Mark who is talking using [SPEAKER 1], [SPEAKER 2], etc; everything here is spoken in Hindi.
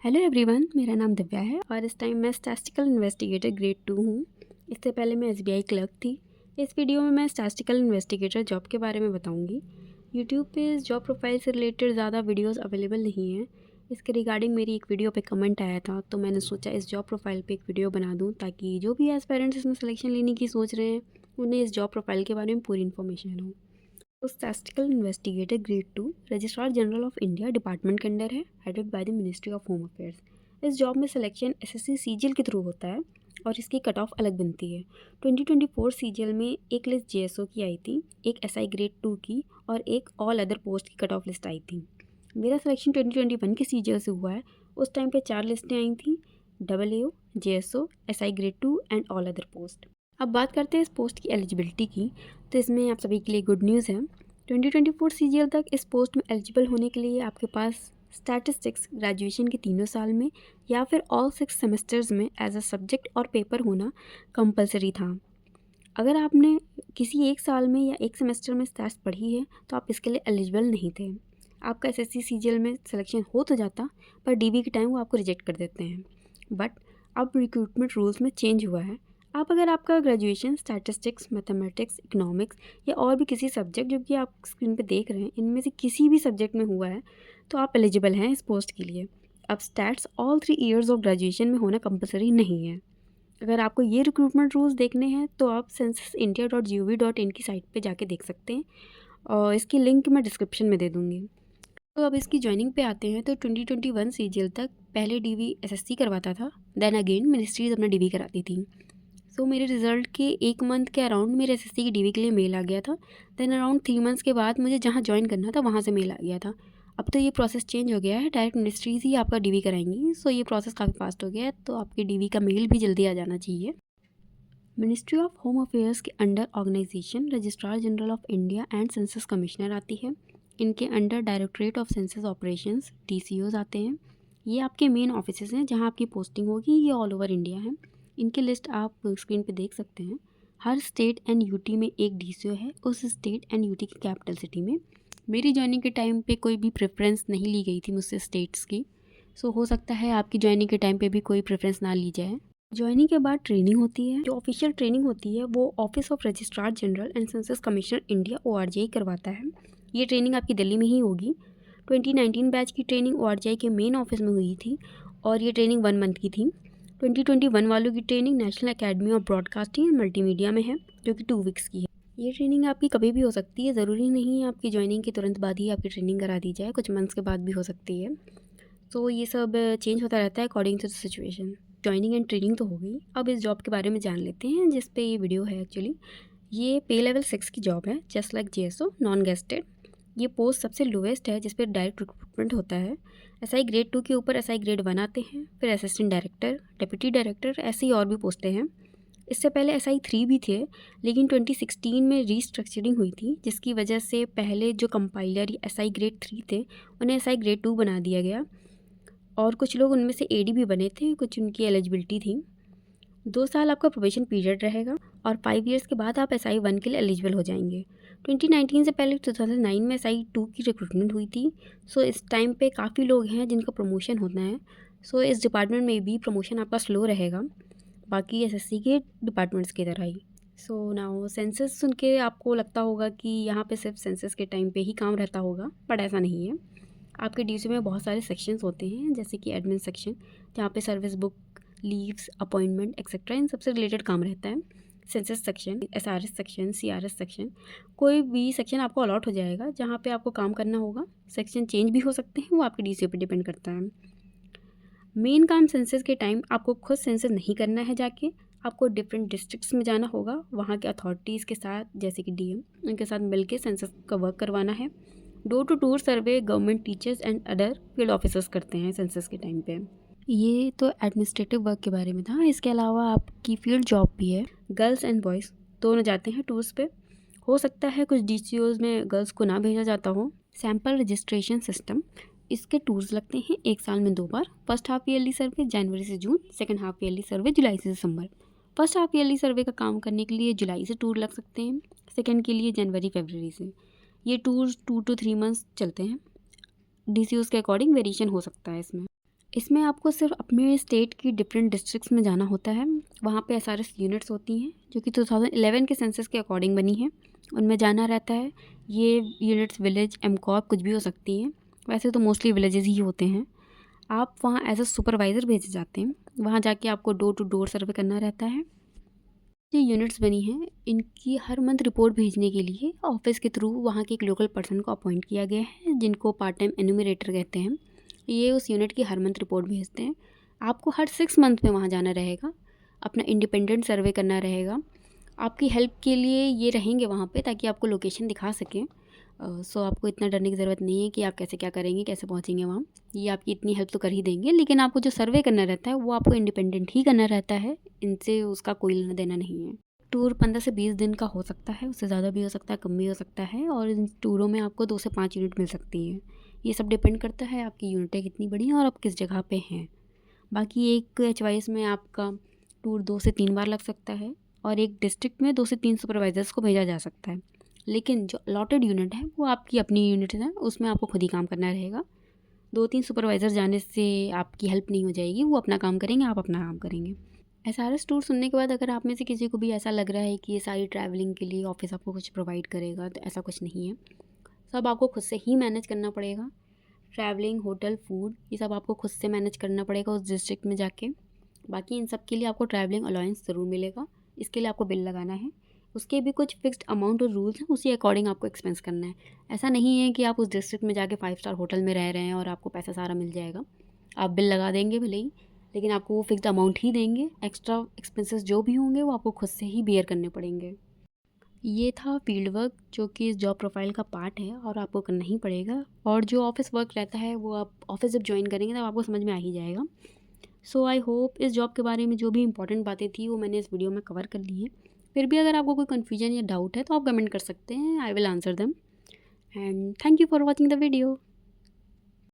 [SPEAKER 1] हेलो एवरीवन, मेरा नाम दिव्या है और इस टाइम मैं स्टैटिस्टिकल इन्वेस्टिगेटर ग्रेड 2 हूँ। इससे पहले मैं एसबीआई क्लर्क थी। इस वीडियो में मैं स्टैटिस्टिकल इन्वेस्टिगेटर जॉब के बारे में बताऊँगी। यूट्यूब पे इस जॉब प्रोफाइल से रिलेटेड ज़्यादा वीडियोस अवेलेबल नहीं हैं। इसके रिगार्डिंग मेरी एक वीडियो पे कमेंट आया था, तो मैंने सोचा इस जॉब प्रोफाइल पे एक वीडियो बना दूँ ताकि जो भी एस्पायरेंट्स इसमें सिलेक्शन लेने की सोच रहे हैं उन्हें इस जॉब प्रोफाइल के बारे में पूरी इन्फॉर्मेशन हो। तो statistical investigator grade 2 registrar general of India department के अंडर है, headed by the ministry of home affairs. इस जॉब में सिलेक्शन एसएससी सीजीएल के थ्रू होता है और इसकी कट ऑफ अलग बनती है। 2024 सीजीएल में एक लिस्ट जेएसओ की आई थी, एक एसआई ग्रेड 2 की और एक ऑल अदर पोस्ट की कट ऑफ लिस्ट आई थी। मेरा सिलेक्शन 2021 के सीजीएल से हुआ है। उस टाइम पे 4 लिस्टें आई थी, double AO, JSO, SI grade 2 and all other post. अब बात करते हैं इस पोस्ट की एलिजिबिलिटी की, तो इसमें आप सभी के लिए गुड न्यूज़ है। 2024 सीजीएल तक इस पोस्ट में एलिजिबल होने के लिए आपके पास स्टैटिस्टिक्स ग्रेजुएशन के तीनों साल में या फिर ऑल 6 सेमेस्टर्स में एज अ सब्जेक्ट और पेपर होना कंपलसरी था। अगर आपने किसी एक साल में या एक सेमेस्टर में स्टैट्स पढ़ी है तो आप इसके लिए एलिजिबल नहीं थे। आपका एसएससी सीजीएल में सिलेक्शन हो तो जाता, पर डीवी के टाइम वो आपको रिजेक्ट कर देते हैं। बट अब रिक्रूटमेंट रूल्स में चेंज हुआ है। अगर आपका ग्रेजुएशन स्टैटिस्टिक्स, मैथमेटिक्स, इकोनॉमिक्स या और भी किसी सब्जेक्ट जो कि आप स्क्रीन पे देख रहे हैं इनमें से किसी भी सब्जेक्ट में हुआ है तो आप एलिजिबल हैं इस पोस्ट के लिए। अब stats all 3 years of graduation में होना कंपलसरी नहीं है। अगर आपको ये रिक्रूटमेंट रूल्स देखने हैं तो आप censusindia.gov.in की साइट पे जाके देख सकते हैं और इसकी लिंक मैं डिस्क्रिप्शन में दे दूँगी। तो अब इसकी जॉइनिंग पे आते हैं। तो 2021 सीजीएल तक पहले डीवी एसएससी करवाता था, देन अगेन मिनिस्ट्रीज अपना डीवी कराती थी। सो मेरे रिज़ल्ट के 1 मंथ के अराउंड मेरे एसएससी की डीवी के लिए मेल आ गया था। देन अराउंड 3 मंथ्स के बाद मुझे जहाँ जॉइन करना था वहाँ से मेल आ गया था। अब तो ये प्रोसेस चेंज हो गया है, डायरेक्ट मिनिस्ट्रीज़ ही आपका डीवी कराएंगी। सो ये प्रोसेस काफ़ी फास्ट हो गया है, तो आपकी डीवी का मेल भी जल्दी आ जाना चाहिए। मिनिस्ट्री ऑफ होम अफेयर्स के under organisation registrar general of India and census commissioner आती है। इनके under directorate of census operations DCOs आते हैं। ये आपके मेन ऑफिसेज हैं जहाँ आपकी पोस्टिंग होगी। ये ऑल ओवर इंडिया है। इनकी लिस्ट आप स्क्रीन पे देख सकते हैं। हर स्टेट एंड यूटी में एक डीसीओ है, उस स्टेट एंड यूटी की कैपिटल सिटी में। मेरी ज्वाइनिंग के टाइम पे कोई भी प्रेफरेंस नहीं ली गई थी मुझसे स्टेट्स की। सो हो सकता है आपकी ज्वाइनिंग के टाइम पे भी कोई प्रेफरेंस ना ली जाए। ज्वाइनिंग के बाद ट्रेनिंग होती है। जो ऑफिशियल ट्रेनिंग होती है वो office of registrar general and census commissioner India ORGI करवाता है। ये ट्रेनिंग आपकी दिल्ली में ही होगी। 2019 बैच की ट्रेनिंग ORGI के मेन ऑफिस में हुई थी और ये ट्रेनिंग 1 मंथ की थी। 2021 वालों की training national academy of broadcasting and multimedia में है, जो कि 2 वीक्स की है। ये ट्रेनिंग आपकी कभी भी हो सकती है, ज़रूरी नहीं है आपकी ज्वाइनिंग के तुरंत बाद ही आपकी ट्रेनिंग करा दी जाए, कुछ मंथ्स के बाद भी हो सकती है। तो ये सब चेंज होता रहता है according to the situation. Joining and training तो हो गई, अब इस जॉब के बारे में जान लेते हैं जिस पे ये वीडियो है। एक्चुअली ये पे लेवल 6 की जॉब है, just like JSO, non gazetted. ये पोस्ट सबसे लोएस्ट है जिस पर डायरेक्ट रिक्रूटमेंट होता है। एसआई ग्रेड 2 के ऊपर एसआई ग्रेड 1 आते हैं, फिर असिस्टेंट डायरेक्टर, डिप्टी डायरेक्टर, ऐसी और भी पोस्टें हैं। इससे पहले एसआई 3 भी थे, लेकिन 2016 में रीस्ट्रक्चरिंग हुई थी जिसकी वजह से पहले जो कंपाइलर एसआई ग्रेड 3 थे उन्हें एसआई ग्रेड 2 बना दिया गया और कुछ लोग उनमें से एडी भी बने थे, कुछ उनकी एलिजिबिलिटी थी। 2 साल आपका प्रोबेशन पीरियड रहेगा और 5 ईयर्स के बाद आप एसआई 1 के लिए एलिजिबल हो जाएंगे। 2019 से पहले 2009 में एसआई 2 की रिक्रूटमेंट हुई थी। सो इस टाइम पे काफ़ी लोग हैं जिनका प्रमोशन होना है। सो इस डिपार्टमेंट में भी प्रमोशन आपका स्लो रहेगा, बाकी एसएससी के डिपार्टमेंट्स की तरह ही। सो नाउ सेंसस सुन के आपको लगता होगा कि यहाँ पे सिर्फ सेंसस के टाइम पे ही काम रहता होगा, बट ऐसा नहीं है। आपके डीसी में बहुत सारे सेक्शंस होते हैं, जैसे कि एडमिन सेक्शन जहाँ पे service book, leaves, appointment etcetera इन सबसे रिलेटेड काम रहता है। Census section, SRS section, CRS section, कोई भी सेक्शन आपको अलॉट हो जाएगा जहाँ पे आपको काम करना होगा। सेक्शन चेंज भी हो सकते हैं, वो आपके डीसी पे डिपेंड करता है। मेन काम सेंसस के टाइम आपको खुद सेंसस नहीं करना है जाके, आपको डिफरेंट डिस्ट्रिक्ट्स में जाना होगा, वहाँ के अथॉरिटीज़ के साथ जैसे कि डीएम, उनके साथ मिलके सेंसस का वर्क करवाना है। Door to door survey government teachers and other field officers करते हैं सेंसस के टाइम पे। ये तो एडमिनिस्ट्रेटिव वर्क के बारे में था। इसके अलावा आपकी फील्ड जॉब भी है। गर्ल्स एंड बॉयज़ दोनों जाते हैं टूर्स पे। हो सकता है कुछ डीसीओज़ में गर्ल्स को ना भेजा जाता हो। सैम्पल रजिस्ट्रेशन सिस्टम, इसके टूर्स लगते हैं 1 साल में 2 बार। फर्स्ट हाफ ईयरली सर्वे जनवरी से जून, सेकंड हाफ ईयरली सर्वे जुलाई से दिसंबर। फर्स्ट हाफ ईयरली सर्वे का काम करने के लिए जुलाई से टूर लग सकते हैं, सेकंड के लिए जनवरी फरवरी से। ये टूर्स 2 to 3 मंथ्स चलते हैं। डीसीओज़ के अकॉर्डिंग वेरिएशन हो सकता है इसमें। इसमें आपको सिर्फ अपने स्टेट की डिफरेंट डिस्ट्रिक्ट्स में जाना होता है। वहाँ पे एसआरएस यूनिट्स होती हैं जो कि 2011 के सेंसस के अकॉर्डिंग बनी हैं, उनमें जाना रहता है। ये यूनिट्स विलेज, एमकॉप कुछ भी हो सकती हैं, वैसे तो मोस्टली विलेजेस ही होते हैं। आप वहाँ एज अ सुपरवाइज़र भेजे जाते हैं, वहाँ जाके आपको डोर टू डोर सर्वे करना रहता है। जो यूनिट्स बनी हैं इनकी हर मंथ रिपोर्ट भेजने के लिए ऑफिस के थ्रू वहाँ के एक लोकल पर्सन को अपॉइंट किया गया है, जिनको पार्ट टाइम एन्यूमरेटर कहते हैं। ये उस यूनिट की हर मंथ रिपोर्ट भेजते हैं। आपको हर 6 मंथ में वहाँ जाना रहेगा, अपना इंडिपेंडेंट सर्वे करना रहेगा। आपकी हेल्प के लिए ये रहेंगे वहाँ पे ताकि आपको लोकेशन दिखा सकें। सो आपको इतना डरने की ज़रूरत नहीं है कि आप कैसे क्या करेंगे, कैसे पहुँचेंगे वहाँ। ये आपकी इतनी हेल्प तो कर ही देंगे, लेकिन आपको जो सर्वे करना रहता है वो आपको इंडिपेंडेंट ही करना रहता है, इनसे उसका कोई लेना देना नहीं है। टूर 15 से 20 दिन का हो सकता है, उससे ज़्यादा भी हो सकता है, कम भी हो सकता है, और इन टूरों में आपको 2 से 5 यूनिट मिल सकती है। ये सब डिपेंड करता है आपकी यूनिटें कितनी बड़ी हैं और आप किस जगह पे हैं। बाकी एक एचवाईएस में आपका टूर 2 से 3 बार लग सकता है और एक डिस्ट्रिक्ट में 2 से 3 सुपरवाइज़र्स को भेजा जा सकता है। लेकिन जो अलॉटेड यूनिट है वो आपकी अपनी यूनिट है, उसमें आपको खुद ही काम करना रहेगा। 2-3 सुपरवाइज़र जाने से आपकी हेल्प नहीं हो जाएगी, वो अपना काम करेंगे, आप अपना काम करेंगे। एसआरएस टूर सुनने के बाद अगर आप में से किसी को भी ऐसा लग रहा है कि ये सारी ट्रैवलिंग के लिए ऑफिस आपको कुछ प्रोवाइड करेगा, तो ऐसा कुछ नहीं है। सब आपको खुद से ही मैनेज करना पड़ेगा। ट्रैवलिंग, होटल, फूड, ये सब आपको खुद से मैनेज करना पड़ेगा उस डिस्ट्रिक्ट में जाके। बाकी इन सब के लिए आपको ट्रैवलिंग अलाउंस ज़रूर मिलेगा, इसके लिए आपको बिल लगाना है। उसके भी कुछ फिक्स्ड अमाउंट और रूल्स हैं, उसी अकॉर्डिंग आपको एक्सपेंस करना है। ऐसा नहीं है कि आप उस डिस्ट्रिक्ट में जाके 5 स्टार होटल में रह रहे हैं और आपको पैसा सारा मिल जाएगा। आप बिल लगा देंगे भले ही, लेकिन आपको वो फिक्स्ड अमाउंट ही देंगे। एक्स्ट्रा एक्सपेंसेस जो भी होंगे वो आपको खुद से ही बेयर करने पड़ेंगे। ये था फील्ड वर्क जो कि इस जॉब प्रोफाइल का पार्ट है और आपको करना ही पड़ेगा। और जो ऑफिस वर्क रहता है वो आप ऑफिस जब ज्वाइन करेंगे तब आपको समझ में आ ही जाएगा। सो आई होप इस जॉब के बारे में जो भी इंपॉर्टेंट बातें थी वो मैंने इस वीडियो में कवर कर ली है। फिर भी अगर आपको कोई कन्फ्यूजन या डाउट है तो आप कमेंट कर सकते हैं, I will answer them. And thank you for watching the video.